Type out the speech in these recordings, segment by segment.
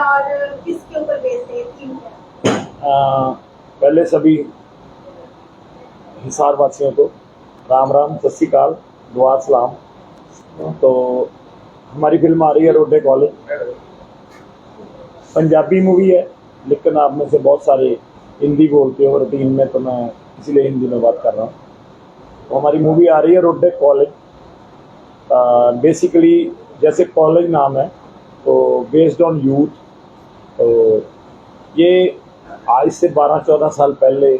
और किसके ऊपर बेस्ड है, थीम क्या है? पहले सभी हिसार वासियों को राम राम, सत श्री अकाल, दुआ सलाम। तो हमारी फिल्म आ रही है रोडे कॉलेज। पंजाबी मूवी है, लेकिन आप में से बहुत सारे हिंदी बोलते हो रूटीन में, तो मैं इसलिए हिंदी में बात कर रहा हूँ। तो हमारी मूवी आ रही है रोडे कॉलेज। बेसिकली जैसे कॉलेज नाम है तो बेस्ड ऑन यूथ। तो ये आज से 12-14 साल पहले,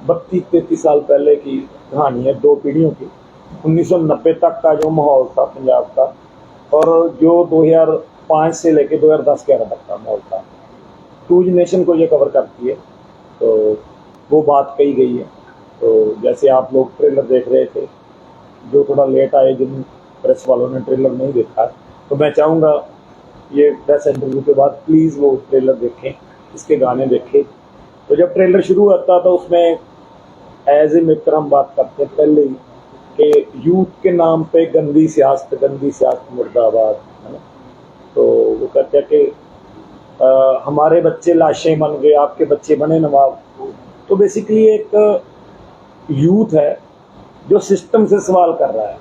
32-33 साल पहले की कहानी है, दो पीढ़ियों की। 1990 तक का जो माहौल था पंजाब का, और जो 2005 से लेके 2010-11 तक का माहौल था, टू नेशन को ये कवर करती है। तो वो बात कही गई है। तो जैसे आप लोग ट्रेलर देख रहे थे, जो थोड़ा लेट आए, जिन प्रेस वालों ने ट्रेलर नहीं देखा, तो मैं चाहूँगा ये प्रेस इंटरव्यू के बाद प्लीज़ वो ट्रेलर देखें, इसके गाने देखें। तो जब ट्रेलर शुरू होता तो उसमें एज ए मेकर हम बात करते हैं पहले ही कि यूथ के नाम पे गंदी सियासत मुर्दाबाद, है ना। तो वो कहते हैं कि हमारे बच्चे लाशें बन गए, आपके बच्चे बने नवाब। तो बेसिकली एक यूथ है जो सिस्टम से सवाल कर रहा है।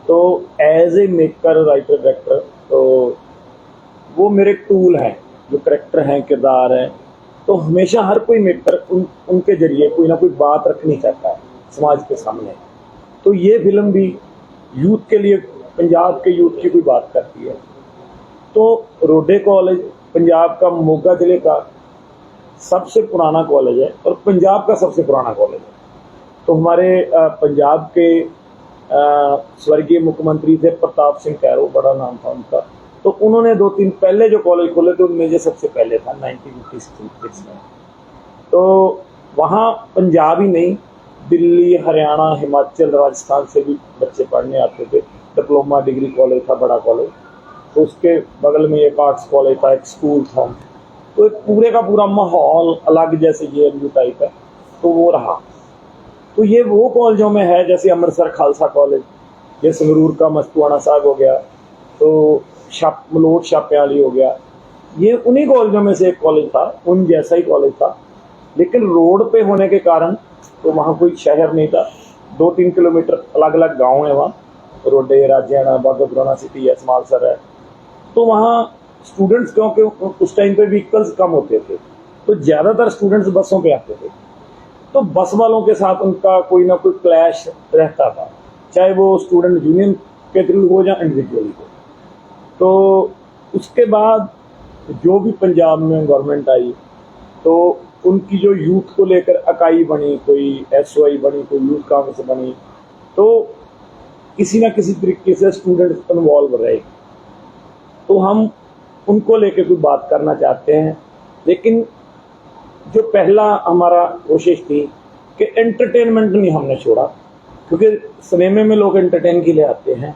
तो as a maker, writer, director, तो वो मेरे टूल हैं, जो करेक्टर हैं, किरदार हैं। तो हमेशा हर कोई मेकर उनके जरिए कोई ना कोई बात रखनी चाहता है समाज के सामने। तो ये फिल्म भी यूथ के लिए, पंजाब के यूथ की कोई बात करती है। तो रोडे कॉलेज पंजाब का, मोगा जिले का सबसे पुराना कॉलेज है और पंजाब का सबसे पुराना कॉलेज है। तो हमारे पंजाब के स्वर्गीय मुख्यमंत्री थे प्रताप सिंह कैरो, बड़ा नाम था उनका। तो उन्होंने 2-3 पहले जो कॉलेज खोले थे उनमें ये सबसे पहले था 1956 में। तो वहाँ पंजाब ही नहीं, दिल्ली, हरियाणा, हिमाचल, राजस्थान से भी बच्चे पढ़ने आते थे। डिप्लोमा डिग्री कॉलेज था, बड़ा कॉलेज। तो उसके बगल में एक आर्ट्स कॉलेज था, एक स्कूल था। तो एक पूरे का पूरा माहौल अलग, जैसे ये एम टाइप है, तो वो रहा। तो ये वो कॉलेजों में है, जैसे अमृतसर खालसा कॉलेज, ये संगरूर का मस्तुआना साहब हो गया, तो मलोट छापेवाली हो गया। ये उन्हीं कॉलेजों में से एक कॉलेज था, उन जैसा ही कॉलेज था, लेकिन रोड पे होने के कारण तो वहाँ कोई शहर नहीं था। 2-3 किलोमीटर अलग अलग गाँव है वहाँ, रोडे, राजियाना, बागपुराना सिटी है, समालसर है। तो वहाँ स्टूडेंट्स, क्योंकि उस टाइम पे व्हीकल्स कम होते थे, तो ज़्यादातर स्टूडेंट्स बसों पे आते थे। तो बस वालों के साथ उनका कोई ना कोई क्लैश रहता था, चाहे वो स्टूडेंट यूनियन के थ्रू हो या इंडिविजुअली हो। तो उसके बाद जो भी पंजाब में गवर्नमेंट आई, तो उनकी जो यूथ को लेकर इकाई बनी, कोई SOI बनी, कोई यूथ काउंसिल बनी, तो किसी ना किसी तरीके से स्टूडेंट्स इन्वॉल्व रहे। तो हम उनको लेकर कोई बात करना चाहते हैं। लेकिन जो पहला हमारा कोशिश थी कि एंटरटेनमेंट नहीं हमने छोड़ा, क्योंकि सिनेमा में लोग एंटरटेन के लिए आते हैं।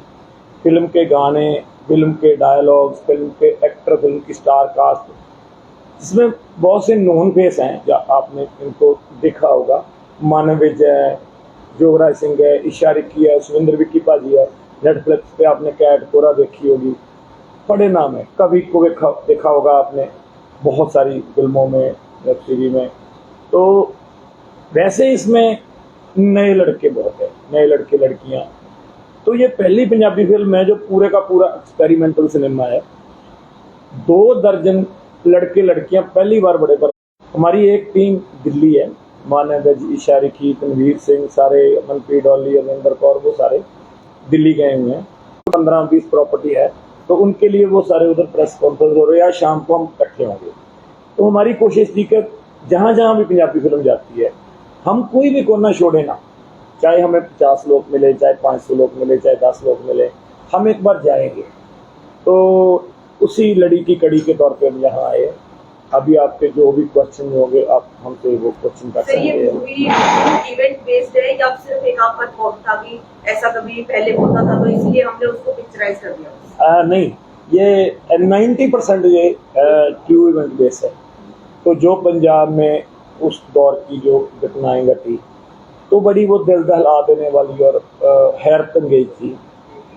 फिल्म के गाने, फिल्म के डायलॉग्स, फिल्म के एक्टर, फिल्म की स्टार कास्ट, इसमें बहुत से नोन फेस हैं जो आपने इनको देखा होगा। मानव विजय है, जोगराज सिंह है, ईशा रिक्की है, सुविंदर विक्की पाजी है। नेटफ्लिक्स पे आपने कैट कोरा देखी होगी, बड़े नाम है। कवि को देखा होगा आपने बहुत सारी फिल्मों में, वेब सीरीज में। तो वैसे इसमें नए लड़के बहुत है, नए लड़के लड़कियां। तो ये पहली पंजाबी फिल्म है जो पूरे का पूरा एक्सपेरिमेंटल सिनेमा है। 2 दर्जन लड़के लड़कियां पहली बार बड़े पर। हमारी एक टीम दिल्ली है, मानव, ईशा रिक्की, तनवीर सिंह, सारे, मनप्रीत डॉली, अमरिंदर कौर, वो सारे दिल्ली गए हुए हैं। 15-20 प्रॉपर्टी है, तो उनके लिए वो सारे उधर प्रेस कॉन्फ्रेंस हो रही है, या शाम को हम इकट्ठे होंगे। तो हमारी कोशिश थी कि जहाँ जहाँ भी पंजाबी फिल्म जाती है, हम कोई भी कोना छोड़े ना। चाहे हमें 50 लोग मिले, चाहे 500 लोग मिले, चाहे 10 लोग मिले, हम एक बार जाएंगे। तो उसी लड़ी की कड़ी के तौर पे हम यहाँ आए। अभी आपके जो भी क्वेश्चन होंगे, आप हमसे वो क्वेश्चन कर सकते हैं। ये मूवी इवेंट बेस्ड है या सिर्फ एक आपका थॉट था कि ऐसा कभी पहले होता था तो इसलिए हमने उसको पिक्चराइज कर दिया? नहीं, ये 90% ये ट्रू इवेंट बेस है। तो जो पंजाब में उस दौर की जो घटनाएं घटी, तो बड़ी वो दिल दहला देने वाली और हैरत अंगेज थी।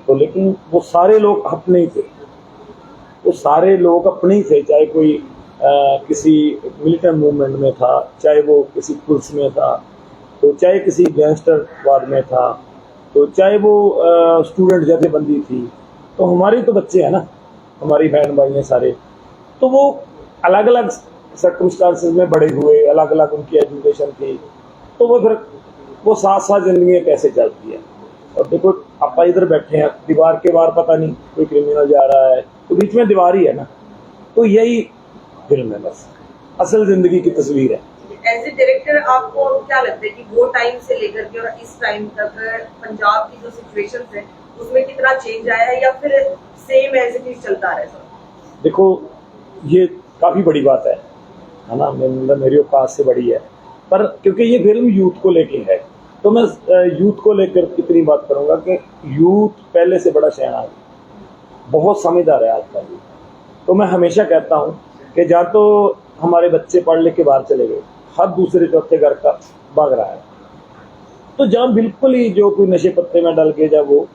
तो लेकिन वो सारे लोग अपने ही थे। वो सारे लोग अपने ही थे, चाहे कोई किसी मिलिटेंट मूवमेंट में था, चाहे वो किसी पुलिस में था, तो चाहे किसी गैंगस्टरवाद में था, तो चाहे वो स्टूडेंट जथेबंदी थी। तो हमारे तो बच्चे हैं ना, हमारी बहन भाई हैं सारे, तो वो अलग अलग सर्कमस्टांसेस में बड़े हुए, अलग अलग उनकी एजुकेशन थी, तो वो फिर वो साथ साथ जिंदगी कैसे चलती है। और देखो आप इधर बैठे हैं, दीवार के बाहर पता नहीं कोई क्रिमिनल जा रहा है, तो बीच में दीवार ही है ना, तो यही फिल्म है, बस असल जिंदगी की तस्वीर है। एज ए डायरेक्टर आपको क्या लगता है कि वो टाइम से लेकर के और इस टाइम तक पंजाब की जो सिचुएशन है उसमें कितना चेंज आया है, या फिर सेम एज इट इज चलता रहा है सर? देखो ये काफ़ी बड़ी बात है ना, मतलब मेरी औकात से बड़ी है, पर क्योंकि ये फिल्म यूथ को लेके है, तो मैं यूथ को लेकर कितनी बात करूंगा कि यूथ पहले से बड़ा शहनाज है, बहुत समझदार है आज का यूथ। तो मैं हमेशा कहता हूँ कि जहाँ तो हमारे बच्चे पढ़ लिख के बाहर चले गए, हर दूसरे चौथे घर का भाग रहा है, तो जहाँ बिल्कुल ही जो कोई नशे पत्ते में डल के जाए वो,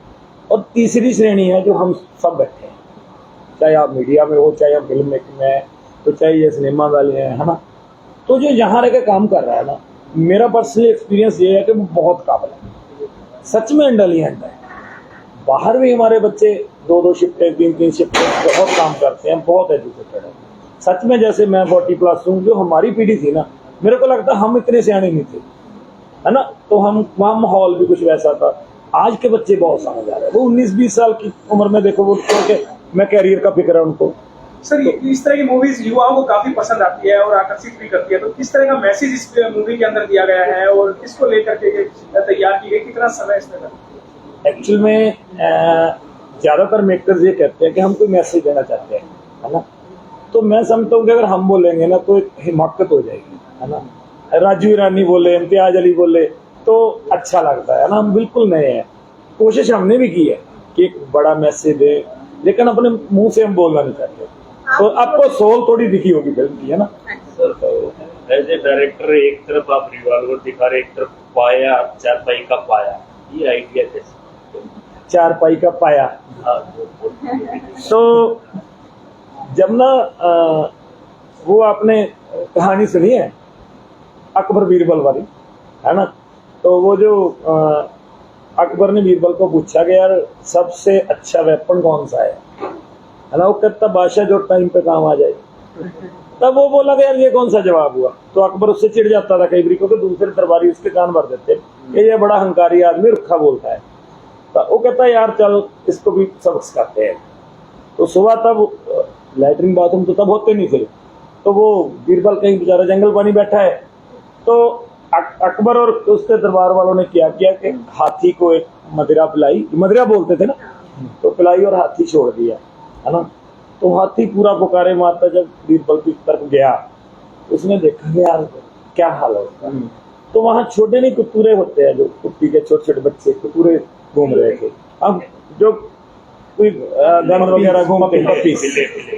और तीसरी श्रेणी है जो हम सब बैठे हैं, चाहे आप मीडिया में हो, चाहे आप फिल्म मेकिंग में है, तो चाहे ये सिनेमा वाले हैं, है ना, तो जो यहाँ रह के काम कर रहा है ना, मेरा पर्सनल एक्सपीरियंस ये है कि वो बहुत काबिल है, सच में इंटेलिजेंट है। बाहर भी हमारे बच्चे 2-2 शिफ्टें 3-3 शिफ्टें बहुत काम करते हैं, बहुत एजुकेटेड है सच में। जैसे मैं 40+ हूँ, जो हमारी पीढ़ी थी ना, मेरे को लगता है हम इतने सियाने नहीं थे, है ना, तो हम वहाँ माहौल भी कुछ वैसा था। आज के बच्चे बहुत समझदार है, वो 19-20 साल की उम्र में देखो वो मैं कैरियर का फिक्र है उनको। सर इस तरह की मूवीज युवाओं को काफी पसंद आती है और आकर्षित भी करती है, तो किस तरह का मैसेज इस मूवी के अंदर दिया गया है और किसको लेकर के तैयार की गई, कितना समय इसमें लगा? एक्चुअल में ज़्यादातर मेकर्स ये कहते हैं कि हम कोई मैसेज देना चाहते हैं, है ना, तो मैं समझता हूँ कि अगर हम बोलेंगे ना तो एक हिमाकत हो जाएगी, है ना, राजू ईरानी बोले, इम्तियाज अली बोले तो अच्छा लगता है ना। हम बिल्कुल नए हैं, कोशिश हमने भी की है कि एक बड़ा मैसेज दे, लेकिन अपने मुंह से हम बोलना नहीं चाहते। तो आपको सोल थोड़ी दिखी होगी फिल्म की, है ना। एज ए डायरेक्टर एक तरफ आप रिवॉल्वर दिखा रहे, एक तरफ पाया, चारपाई का पाया, ये आइडिया कैसे? चारपाई का पाया, तो जब ना वो आपने कहानी सुनी है अकबर बीरबल वाली, है ना, तो वो जो अकबर ने बीरबल को पूछा कि यार सबसे अच्छा वेपन कौन सा है ना, वो कहता बादशाह जो टाइम पे काम आ जाए। तब वो बोला कि यार ये कौन सा जवाब हुआ, तो अकबर उससे चिढ़ जाता था कई बार, क्योंकि दूसरे दरबारी उसके कान भर देते कि ये बड़ा हंकारी आदमी रुखा बोलता है। तो वो कहता है यार चल इसको भी सबक सिखाते हैं। तो सुबह तब लैट्रिन बाथरूम तो तब होते नहीं थे, तो वो बीरबल कहीं बेचारा जंगल पानी बैठा है, तो अकबर और उसके दरबार वालों ने क्या किया कि हाथी को एक मदिरा पिलाई, मदिरा बोलते थे ना, तो पिलाई और हाथी छोड़ दिया, है ना। तो हाथी पूरा पुकारे मारता जब बीरबल की तरफ गया, उसने देखा कि यार क्या हाल है उसका। तो वहाँ छोटे नहीं कुतूरे होते हैं, जो कुत्ती के छोटे छोटे बच्चे कुतूरे घूम रहे थे। अब जो कोई गन वगैरह घूमते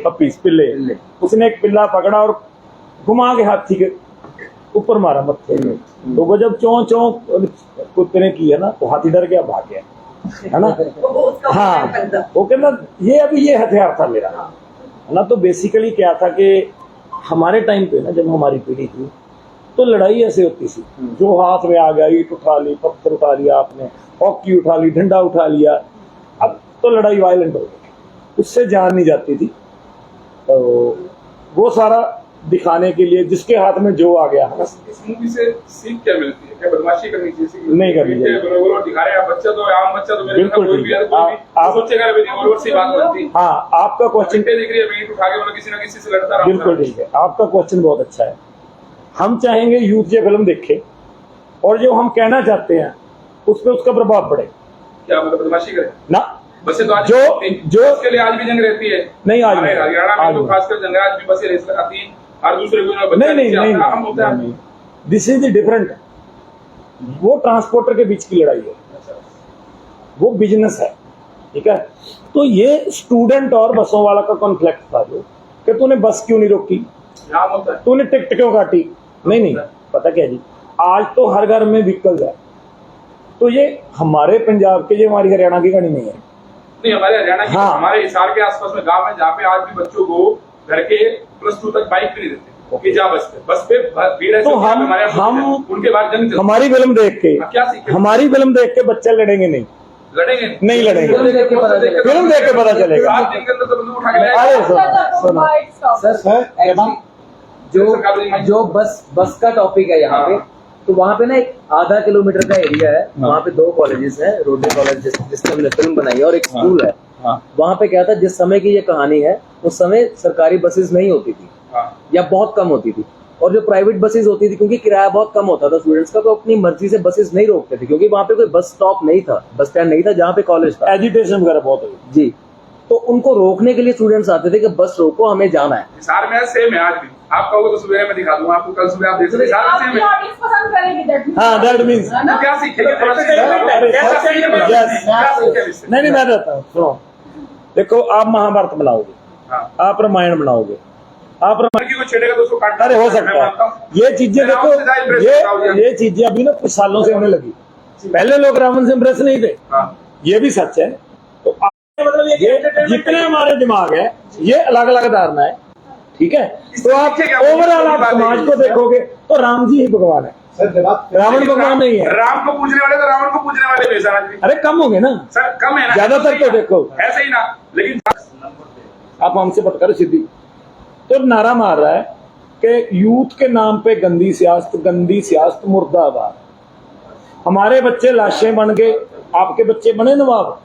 पपीस पिल्ले, उसने एक पिल्ला पकड़ा और घुमा के हाथी के ऊपर मारा मत्थे में। तो वो जब चौं चौं कुत्ते ने की है ना, तो हाथी डर गया, भाग गया, है ना। हाँ, वो कहना ये अभी ये हथियार था मेरा, है ना। तो बेसिकली क्या था कि हमारे टाइम पे ना, जब हमारी पीढ़ी थी, तो लड़ाई ऐसे होती थी, जो हाथ में आ गया, ईंट उठा ली, पत्थर उठा लिया आपने, हॉकी उठा ली, डंडा उठा लिया। अब तो लड़ाई वायलेंट हो गई, उससे जान नहीं जाती थी। तो वो सारा दिखाने के लिए जिसके हाथ में जो आ गया। इस मूवी से सीख क्या मिलती है? क्या बदमाशी करनी चाहिए? नहीं करनी चाहिए। रिवॉल्वर दिखा रहे हैं, बच्चा तो आम बच्चा तो मेरे बिल्कुल कोई भी है, कोई भी सोचेगा रिवॉल्वर से बात बनती है। हाँ, आपका क्वेश्चन दिख रही है, ईंट उठा के मतलब किसी ना किसी से लड़ता रहा। बिल्कुल ठीक है, आपका क्वेश्चन बहुत अच्छा है। हम चाहेंगे यूथ ये फिल्म देखे और जो हम कहना चाहते हैं उस पर उसका प्रभाव पड़े। क्या मतलब बदमाशी करे ना, बसें तो आज जो इसके लिए आज भी जंग रहती है। नहीं, आज नहीं, हरियाणा में तो खासकर जंग आज भी बसें रेस आती है, हर दूसरे को नहीं, दिस इज द डिफरेंट। वो ट्रांसपोर्टर के बीच की लड़ाई है, वो बिजनेस है, ठीक है। तो ये स्टूडेंट और बसों वाला का कॉन्फ्लिक्ट था, जो कि तूने बस क्यों नहीं रोकी, तूने टिकट क्यों काटी। नहीं, पता क्या जी, आज तो हर घर में व्हीकल्स है। तो ये हमारे पंजाब के, ये हमारी हरियाणा की कहानी नहीं है, नहीं, हमारे हरियाणा की, हाँ। हमारे हिसार के आसपास में गांव है जहाँ पे आज भी बच्चों को घर के +2 तक बाइक भी नहीं देते कि जा बस पे भीड़ है। तो हम उनके बाद जंग चलती है। हमारी फिल्म देख के, हाँ, क्या सीखे? हमारी फिल्म देख के बच्चे लड़ेंगे नहीं, लड़ेंगे नहीं लड़ेंगे। फिल्म देख के पता चलेगा। 7 दिन के अंदर तो बंदूक उठा के ले अरे आएगा। सुनो सर जो बस का टॉपिक है यहाँ पे, तो वहाँ पे ना एक आधा किलोमीटर का एरिया है, वहाँ पे 2 कॉलेजेस है, रोडे कॉलेज जिसमें हमने फिल्म बनाई है, और एक स्कूल है। वहाँ पे क्या था, जिस समय की ये कहानी है उस समय सरकारी बसेस नहीं होती थी या बहुत कम होती थी, और जो प्राइवेट बसेस होती थी क्योंकि किराया बहुत कम होता था स्टूडेंट्स का, तो अपनी मर्जी से बसेस नहीं रोकते थे, क्योंकि वहाँ पे कोई बस स्टॉप नहीं था, बस स्टैंड नहीं था जहाँ पे कॉलेज था। एजुटेशन वगैरह बहुत हुई जी, तो उनको रोकने के लिए स्टूडेंट्स आते थे कि बस रोको, हमें जाना है। हिसार में सेम है आज भी। आप कहोगे तो सुबह में दिखा दूंगा आपको, कल सुबह आप देख सकते हैं। हिसार में सेम है। हाँ, दैट मीन्स तो क्या सीखेंगे? थोड़ा सा नहीं मैं रहता हूँ। सुनो, देखो आप महाभारत बनाओगे, आप रामायण बनाओगे, आप लड़की को छेड़ेगा तो उसको काटना। अरे हो सकता है ये चीजें, देखो ये चीजें अभी ना कुछ सालों से होने लगी। पहले लोग रावण से इम्प्रेस नहीं थे, ये भी सच है। तो मतलब ये जितने हमारे दिमाग है ये अलग अलग धारणा है, ठीक है। तो आप ओवरऑल आप समाज को देखोगे तो राम जी ही भगवान है, रावण भगवान नहीं है। राम को पूजने वाले तो रावण को पूजने वाले भी हैं आज भी। अरे कम हो गए ना सर, कम है ना, ज्यादातर तो देखो ऐसे ही ना। लेकिन आप हमसे पट करो सीधी, तो नारा मार रहा है कि यूथ के नाम पे गंदी सियासत मुर्दाबाद। हमारे बच्चे लाशें बन गए, आपके बच्चे बने नवाब।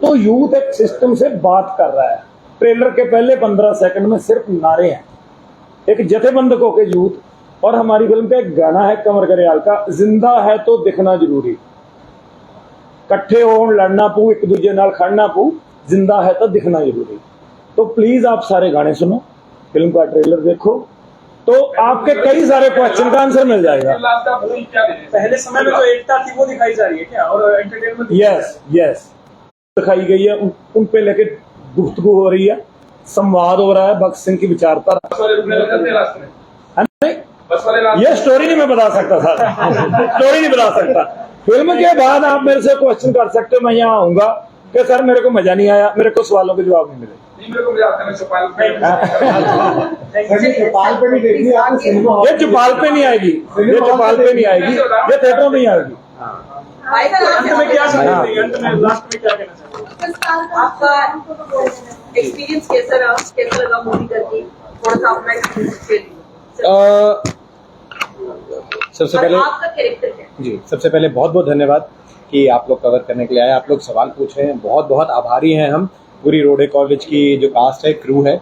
तो यूथ एक सिस्टम से बात कर रहा है। ट्रेलर के पहले 15 सेकंड में सिर्फ नारे हैं, एक जथेबंधकों के यूथ। और हमारी फिल्म पे एक गाना है कमर करियाल का, जिंदा है तो दिखना जरूरी, कट्ठे होन लड़ना पू, एक दूजे नाल खड़ना पू, जिंदा है तो दिखना जरूरी। तो प्लीज आप सारे गाने सुनो, फिल्म का ट्रेलर देखो, तो आपके कई सारे क्वेश्चन का आंसर मिल जाएगा। पहले समय में जो एकता थी वो दिखाई जा रही है क्या, और एंटरटेनमेंट? यस दिखाई गई है, उन पे लेके गुफ्तगू हो रही है, संवाद हो रहा है, भगत सिंह की विचारधारा। ये स्टोरी नहीं मैं बता सकता सर, स्टोरी नहीं बता सकता। फिल्म के बाद आप मेरे से क्वेश्चन कर सकते हो, मैं यहाँ आऊंगा कि सर मेरे को मजा नहीं आया, मेरे को सवालों के जवाब नहीं मिले। ये चौपाल पे नहीं आएगी, ये चौपाल पे नहीं आएगी, ये थिएटरों में ही आएगी। अंत में क्या चाहेंगे, अंत में लास्ट में क्या कहना चाहेंगे? आपका एक्सपीरियंस कैसा रहा, कैसा लगा मूवी करके? थोड़ा सा अपना एक्सपीरियंस शेयर कीजिए। सबसे पहले आपका कैरेक्टर क्या है? जी, सबसे पहले बहुत बहुत धन्यवाद कि आप लोग कवर करने के लिए आए, आप लोग सवाल पूछ रहे हैं, बहुत बहुत आभारी हैं हम। पूरी रोडे कॉलेज की जो कास्ट है, क्रू है।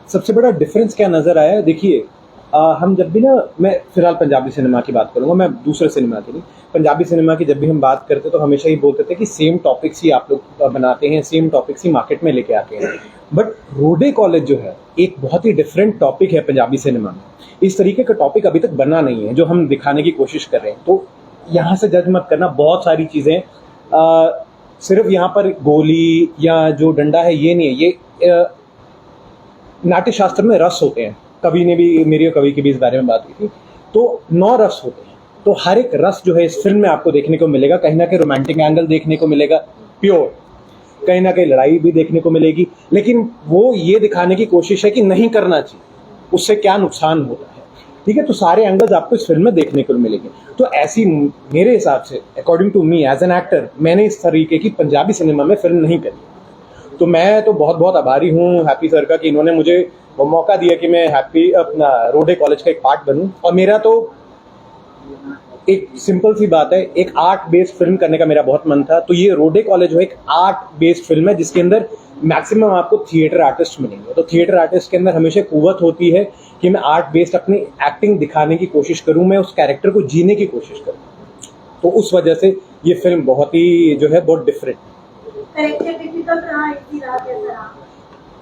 सबसे बड़ा डिफरेंस क्या नज़र आया, देखिए हम जब भी ना, मैं फिलहाल पंजाबी सिनेमा की बात करूँगा, मैं दूसरे सिनेमा की नहीं, पंजाबी सिनेमा की जब भी हम बात करते तो हमेशा ही बोलते थे कि सेम टॉपिक्स ही आप लोग बनाते हैं, सेम टॉपिक्स ही मार्केट में लेके आते हैं। बट रोडे कॉलेज जो है एक बहुत ही डिफरेंट टॉपिक है पंजाबी सिनेमा में। इस तरीके का टॉपिक अभी तक बना नहीं है जो हम दिखाने की कोशिश कर रहे हैं। तो यहाँ से जज मत करना, बहुत सारी चीज़ें, सिर्फ यहाँ पर गोली या जो डंडा है ये नहीं है, ये नाट्य शास्त्र में रस होते हैं। कवि ने भी, मेरी और कवि की भी इस बारे में बात की थी, तो 9 रस होते हैं। तो हर एक रस जो है इस फिल्म में आपको देखने को मिलेगा। कहीं ना कहीं रोमांटिक एंगल देखने को मिलेगा प्योर, कहीं ना कहीं लड़ाई भी देखने को मिलेगी, लेकिन वो ये दिखाने की कोशिश है कि नहीं करना चाहिए, उससे क्या नुकसान होता है, ठीक है। तो सारे एंगल्स आपको इस फिल्म में देखने को मिलेंगे। तो ऐसी मेरे हिसाब से, according to me as an actor, मैंने इस तरीके की पंजाबी सिनेमा में फिल्म नहीं करी। तो मैं तो बहुत बहुत आभारी हूँ हैप्पी सर का कि इन्होंने मुझे वो मौका दिया कि मैं हैप्पी अपना रोडे कॉलेज का एक पार्ट बनूं। और मेरा तो एक सिंपल सी बात है, एक आर्ट बेस्ड फिल्म करने का मेरा बहुत मन था। तो ये रोडे कॉलेज जो है एक आर्ट बेस्ड फिल्म है जिसके अंदर मैक्सिमम आपको थिएटर आर्टिस्ट मिलेंगे। तो थिएटर आर्टिस्ट के अंदर हमेशा कुव्वत होती है कि मैं आर्ट बेस्ड अपनी एक्टिंग दिखाने की कोशिश करूं, मैं उस कैरेक्टर को जीने की कोशिश करूं। तो उस वजह से ये फिल्म बहुत ही जो है बहुत डिफरेंट।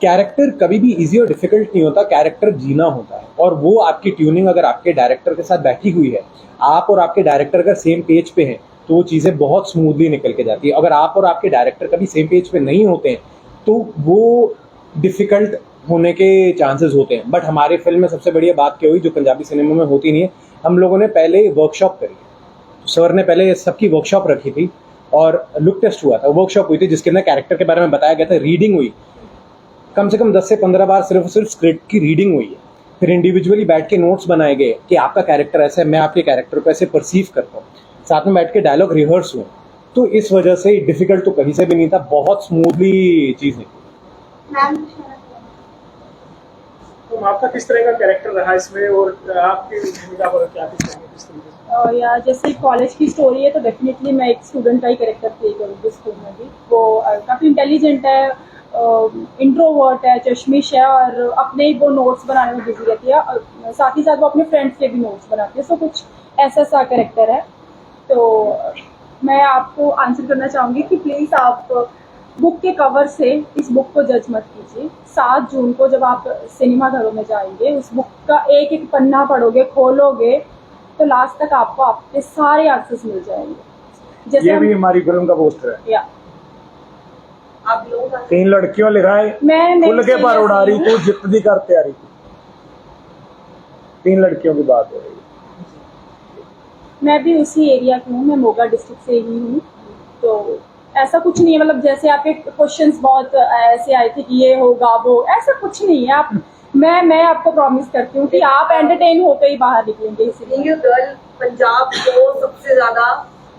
कैरेक्टर कभी भी इजी और डिफिकल्ट नहीं होता, कैरेक्टर जीना होता है। और वो आपकी ट्यूनिंग अगर आपके डायरेक्टर के साथ बैठी हुई है, आप और आपके डायरेक्टर अगर सेम पेज पे हैं, तो वो चीज़ें बहुत स्मूथली निकल के जाती है। अगर आप और आपके डायरेक्टर कभी सेम पेज पे नहीं होते हैं तो वो डिफिकल्ट होने के चांसेस होते हैं। बट हमारी फिल्म में सबसे बढ़िया बात क्या हुई जो पंजाबी सिनेमा में होती नहीं है, हम लोगों ने पहले वर्कशॉप करी। सर ने पहले सबकी वर्कशॉप रखी थी और लुक टेस्ट हुआ था, वर्कशॉप हुई थी जिसके अंदर कैरेक्टर के बारे में बताया गया था, रीडिंग हुई, कम से कम 10 से 15 बार सिर्फ स्क्रिप्ट की रीडिंग हुई है। फिर इंडिविजुअली बैठ के नोट्स बनाए गए कि आपका कैरेक्टर ऐसा है, मैं आपके कैरेक्टर को ऐसे परसीव करता हूँ, साथ में बैठ के डायलॉग रिहर्स हुए। तो इस वजह से डिफिकल्ट तो कहीं से भी नहीं था, बहुत स्मूथली चीज निकली। तो आपका किस तरह का कैरेक्टर रहा इसमें और आपकी भूमिका पर क्या किस तरीके से? या जैसे कॉलेज की स्टोरी है तो डेफिनेटली मैं एक स्टूडेंट का ही कैरेक्टर प्ले करूँगी स्कूल में भी। वो काफ़ी इंटेलिजेंट है, इंट्रोवर्ट है, चश्मिश है और अपने ही वो नोट्स बनाने में बिजी रहती है और साथ ही साथ वो अपने फ्रेंड्स के भी नोट्स बनाती है। सो कुछ ऐसा सा कैरेक्टर है। तो मैं आपको आंसर करना चाहूँगी कि प्लीज़ आप बुक के कवर से इस बुक को जज मत कीजिए। 7 जून को जब आप सिनेमा घरों में जाएंगे, उस बुक का एक एक पन्ना पढ़ोगे, खोलोगे तो लास्ट तक आपको आपके सारे आंसर्स मिल जाएंगे। जैसे ये भी हमारी फिल्म का पोस्टर है। या आप लोगों का 3 लड़कियों लिखा है, मैं खुल के पर उड़ा रही तू जितनी कर तैयारी की। 3 लड़कियों की बात हो रही है। मैं भी उसी एरिया की हूँ, मैं मोगा डिस्ट्रिक्ट से ही हूँ। तो ऐसा कुछ नहीं है, मतलब जैसे आपके क्वेश्चंस बहुत ऐसे आए थे कि ये होगा वो, ऐसा कुछ नहीं है। आप मैं आपको प्रॉमिस करती हूँ कि आप एंटरटेन होकर ही बाहर निकलेंगे। इसलिए सिंगल गर्ल पंजाब को सबसे ज्यादा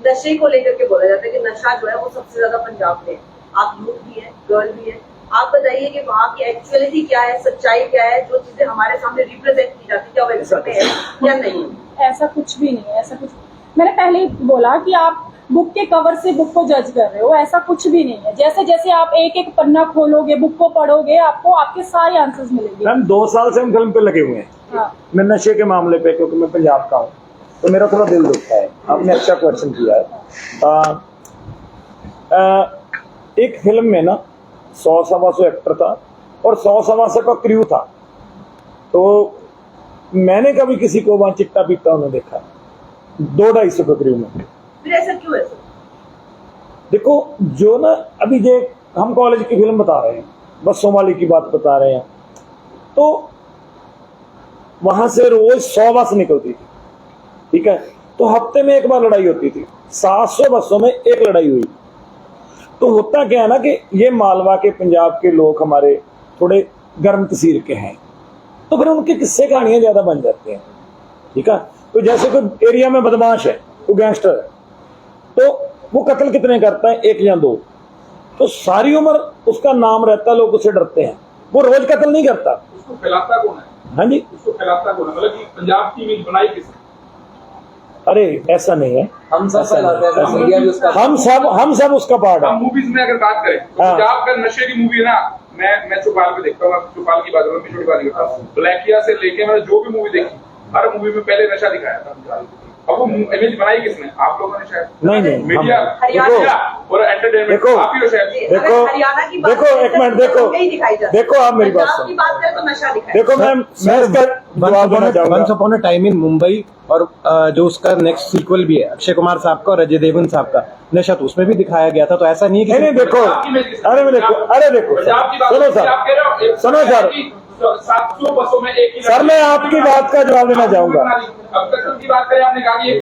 नशे को लेकर के बोला जाता है कि नशा जो है वो सबसे ज्यादा पंजाब में है। आप यूथ भी है, गर्ल भी है, आप बताइए कि वहाँ की एक्चुअलिटी क्या है, सच्चाई क्या है, जो चीजें हमारे सामने रिप्रेजेंट की जाती है क्या वो एक्चुअल में है या नहीं? ऐसा कुछ भी नहीं है, ऐसा कुछ मैंने पहले ही बोला कि आप बुक के कवर से बुक को जज कर रहे हो, ऐसा कुछ भी नहीं है। जैसे जैसे आप एक एक पन्ना खोलोगे, बुक को पढ़ोगे, आपको आपके सारे आंसर्स मिलेंगे। मैम 2 साल से हम फिल्म पे लगे हुए हैं। हाँ। मैं नशे के मामले पे, क्योंकि मैं पंजाब का हूँ तो मेरा थोड़ा दिल दुखता है। आपने अच्छा क्वेश्चन किया है। एक फिल्म में ना 100-125 एक्टर था और 100-125 का क्रू था। तो मैंने कभी किसी को वहां चिट्टा पीता होने देखा 200-250 का क्रू में। फिर ऐसा क्यों है सर? देखो जो ना अभी ये हम कॉलेज की फिल्म बता रहे हैं, बसों वाली की बात बता रहे हैं, तो वहां से रोज 100 बस निकलती थी, ठीक है। तो हफ्ते में एक बार लड़ाई होती थी, 700 बसों में एक लड़ाई हुई। तो होता क्या है ना कि ये मालवा के पंजाब के लोग हमारे थोड़े गर्म तसीर के हैं, तो फिर उनके किस्से कहानियां ज्यादा बन जाती हैं, ठीक है। तो जैसे कोई एरिया में बदमाश है, कोई गैंगस्टर है, तो वो कत्ल कितने करता है, 1 या 2, तो सारी उम्र उसका नाम रहता है, लोग उससे डरते हैं। वो रोज कत्ल नहीं करता। उसको फैलाता कौन है? हाँ जी, उसको फैलाता कौन है? मतलब कि पंजाब की इमेज बनाई किसने? अरे ऐसा नहीं है, हम सब फैलाते हैं, मीडिया भी उसका हम सब उसका पार्ट है। हम मूवीज में अगर बात करें तो हाँ। पंजाब का नशे की मूवी है ना, मैं चौपाल पे देखता हूँ, चौपाल की बात करूँ, मैं छोटी बात नहीं करता हूँ। ब्लैकिया से लेके मैंने जो भी मूवी देखी, हर मूवी में पहले नशा दिखाया था। अब वो इमेज बनाई किसने? आप लोगों ने शायद। नहीं, मीडिया और एंटरटेनमेंट देखो, आप ही हो शायद। देखो, हरियाणा की बात देखो, करें एक तो मिनट, देखो, नहीं दिखाई जाती। देखो, आप मेरी बात पंजाब की बात करें तो नशा दिखाई देखो मैं इसका जवाब देना चाहूंगा। Once upon a time in Mumbai, और जो उसका नेक्स्ट सीक्वल भी है अक्षय कुमार साहब का और अजय देवगन साहब का, नशा तो उसमें भी दिखाया गया था। तो ऐसा नहीं है कि नहीं देखो, अरे देखो पंजाब की बात सुनो सर, आप कह रहे हो, सुनो सर, 700 बसों में एक ही सर मैं आपकी बात का जवाब देना चाहूंगा। अब तक की बात करें, आपने कहा कि